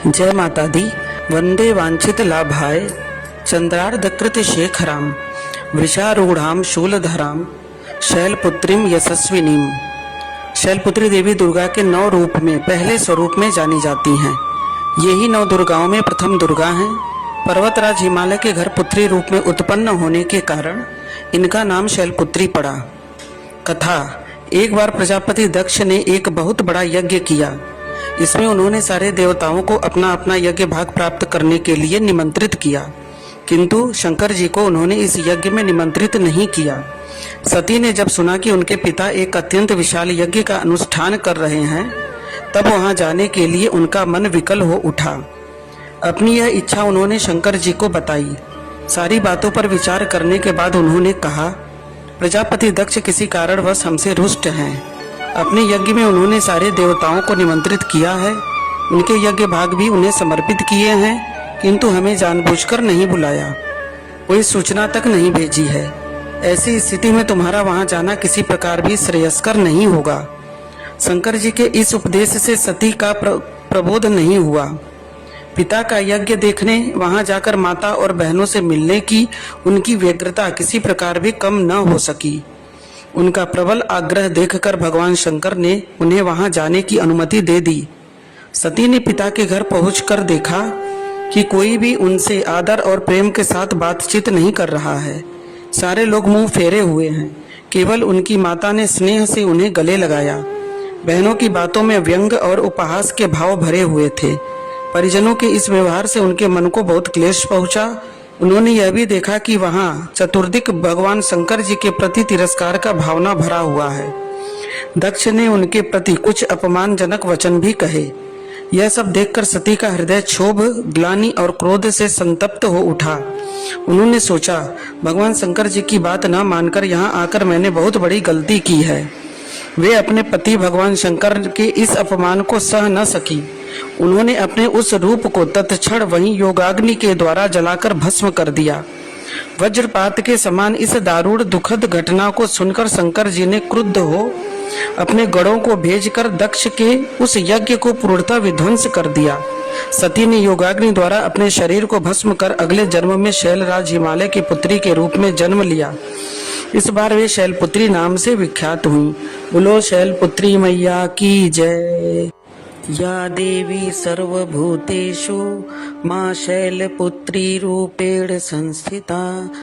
जय माता दी। वंदे वांछित लाभाय चंद्रार्धकृत शेखराम वृषारूढ़ाम शूलधराम शैलपुत्रीम यशस्विनीम। शैलपुत्री देवी दुर्गा के 9 रूप में पहले स्वरूप में जानी जाती हैं। यही 9 दुर्गाओं में प्रथम दुर्गा हैं। पर्वतराज हिमालय के घर पुत्री रूप में उत्पन्न होने के कारण इनका नाम शैलपुत्री पड़ा। कथा। एक बार प्रजापति दक्ष ने एक बहुत बड़ा यज्ञ किया। इसमें उन्होंने सारे देवताओं को अपना अपना यज्ञ भाग प्राप्त करने के लिए निमंत्रित किया, किंतु शंकर जी को उन्होंने इस यज्ञ में निमंत्रित नहीं किया। सती ने जब सुना कि उनके पिता एक अत्यंत विशाल यज्ञ का अनुष्ठान कर रहे हैं, तब वहां जाने के लिए उनका मन विकल हो उठा। अपनी यह इच्छा उन्होंने शंकर जी को बताई। सारी बातों पर विचार करने के बाद उन्होंने कहा, प्रजापति दक्ष किसी कारणवश हमसे रुष्ट हैं। अपने यज्ञ में उन्होंने सारे देवताओं को निमंत्रित किया है, उनके यज्ञ भाग भी उन्हें समर्पित किए हैं, किंतु हमें जानबूझकर नहीं बुलाया, कोई सूचना तक नहीं भेजी है। ऐसी स्थिति में तुम्हारा वहां जाना किसी प्रकार भी श्रेयस्कर नहीं होगा। शंकर जी के इस उपदेश से सती का प्रबोध नहीं हुआ। पिता का यज्ञ देखने वहां जाकर माता और बहनों से मिलने की उनकी व्यग्रता किसी प्रकार भी कम न हो सकी। उनका प्रबल आग्रह देखकर भगवान शंकर ने उन्हें वहां जाने की अनुमति दे दी। सती ने पिता के घर पहुंचकर देखा कि कोई भी उनसे आदर और प्रेम के साथ बातचीत नहीं कर रहा है। सारे लोग मुंह फेरे हुए हैं। केवल उनकी माता ने स्नेह से उन्हें गले लगाया। बहनों की बातों में व्यंग और उपहास के भाव भरे हुए थे। परिजनों के इस व्यवहार से उनके मन को बहुत क्लेश पहुंचा। उन्होंने यह भी देखा कि वहां चतुर्दिक भगवान शंकर जी के प्रति तिरस्कार का भावना भरा हुआ है। दक्ष ने उनके प्रति कुछ अपमानजनक वचन भी कहे। यह सब देखकर सती का हृदय क्षोभ, ग्लानि और क्रोध से संतप्त हो उठा। उन्होंने सोचा, भगवान शंकर जी की बात न मानकर यहाँ आकर मैंने बहुत बड़ी गलती की है। वे अपने पति भगवान शंकर के इस अपमान को सह न सकी। उन्होंने अपने उस रूप को तत्क्षण वहीं योगाग्नि के द्वारा जलाकर भस्म कर दिया। वज्रपात के समान इस दारुण दुखद घटना को सुनकर शंकर जी ने क्रुद्ध हो अपने गणों को भेजकर दक्ष के उस यज्ञ को पूर्णतः विध्वंस कर दिया। सती ने योगाग्नि द्वारा अपने शरीर को भस्म कर अगले जन्म में शैलराज हिमालय की पुत्री के रूप में जन्म लिया। इस बार वे शैलपुत्री नाम से विख्यात हुई। बोलो शैलपुत्री मैया की जय। या देवी सर्वभूतेषु मां शैलपुत्री रूपेण संस्थिता।